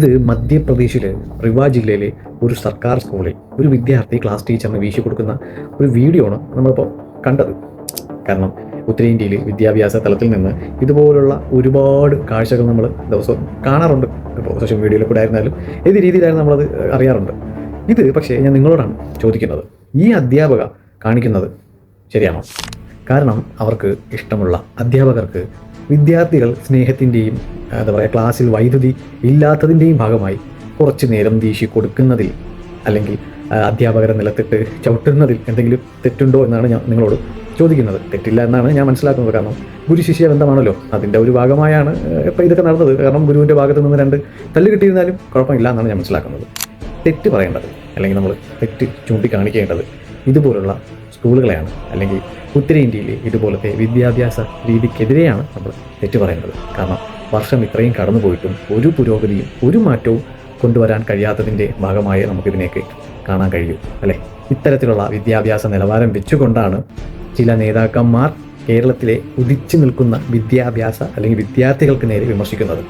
ഇത് മധ്യപ്രദേശിലെ റിവ ജില്ലയിലെ ഒരു സർക്കാർ സ്കൂളിൽ ഒരു വിദ്യാർത്ഥി ക്ലാസ് ടീച്ചറിന് വീശി കൊടുക്കുന്ന ഒരു വീഡിയോ ആണ് നമ്മളിപ്പോൾ കണ്ടത്. കാരണം ഉത്തരേന്ത്യയിൽ വിദ്യാഭ്യാസ തലത്തിൽ നിന്ന് ഇതുപോലുള്ള ഒരുപാട് കാഴ്ചകൾ നമ്മൾ ദിവസവും കാണാറുണ്ട്. ഇപ്പോൾ സോഷ്യൽ മീഡിയയിൽ കൂടെ ആയിരുന്നാലും ഏത് രീതിയിലായിരുന്നു നമ്മളത് അറിയാറുണ്ട്. ഇത് പക്ഷേ ഞാൻ നിങ്ങളോടാണ് ചോദിക്കുന്നത്, ഈ അധ്യാപക കാണിക്കുന്നത് ശരിയാണോ? കാരണം അവർക്ക് ഇഷ്ടമുള്ള അധ്യാപകർക്ക് വിദ്യാർത്ഥികൾ സ്നേഹത്തിൻ്റെയും എന്താ പറയുക, ക്ലാസ്സിൽ വൈദ്യുതി ഇല്ലാത്തതിൻ്റെയും ഭാഗമായി കുറച്ച് നേരം വീശി കൊടുക്കുന്നതിൽ അല്ലെങ്കിൽ അധ്യാപകരെ നിലത്തിട്ട് ചവിട്ടുന്നതിൽ എന്തെങ്കിലും തെറ്റുണ്ടോ എന്നാണ് ഞാൻ നിങ്ങളോട് ചോദിക്കുന്നത്. തെറ്റില്ല എന്നാണ് ഞാൻ മനസ്സിലാക്കുന്നത്. കാരണം ഗുരു ശിഷ്യ ബന്ധമാണല്ലോ, അതിൻ്റെ ഒരു ഭാഗമായാണ് ഇപ്പോൾ ഇതൊക്കെ നടന്നത്. കാരണം ഗുരുവിൻ്റെ ഭാഗത്ത് നിന്ന് 2 തല്ല് കിട്ടിയിരുന്നാലും കുഴപ്പമില്ല എന്നാണ് ഞാൻ മനസ്സിലാക്കുന്നത്. തെറ്റ് പറയേണ്ടത് അല്ലെങ്കിൽ നമ്മൾ തെറ്റ് ചൂണ്ടിക്കാണിക്കേണ്ടത് ഇതുപോലുള്ള സ്കൂളുകളെയാണ്, അല്ലെങ്കിൽ ഉത്തരേന്ത്യയിലെ ഇതുപോലത്തെ വിദ്യാഭ്യാസ രീതിക്കെതിരെയാണ് നമ്മൾ തെറ്റ് പറയേണ്ടത്. കാരണം വർഷം ഇത്രയും കടന്നുപോയിട്ടും ഒരു പുരോഗതിയും ഒരു മാറ്റവും കൊണ്ടുവരാൻ കഴിയാത്തതിൻ്റെ ഭാഗമായി നമുക്കിതിനെയൊക്കെ കാണാൻ കഴിയും, അല്ലേ? ഇത്തരത്തിലുള്ള വിദ്യാഭ്യാസ നിലവാരം വെച്ചുകൊണ്ടാണ് ചില നേതാക്കന്മാർ കേരളത്തിലെ ഉദിച്ചു നിൽക്കുന്ന വിദ്യാഭ്യാസ അല്ലെങ്കിൽ വിദ്യാർത്ഥികൾക്ക് നേരെ വിമർശിക്കുന്നത്.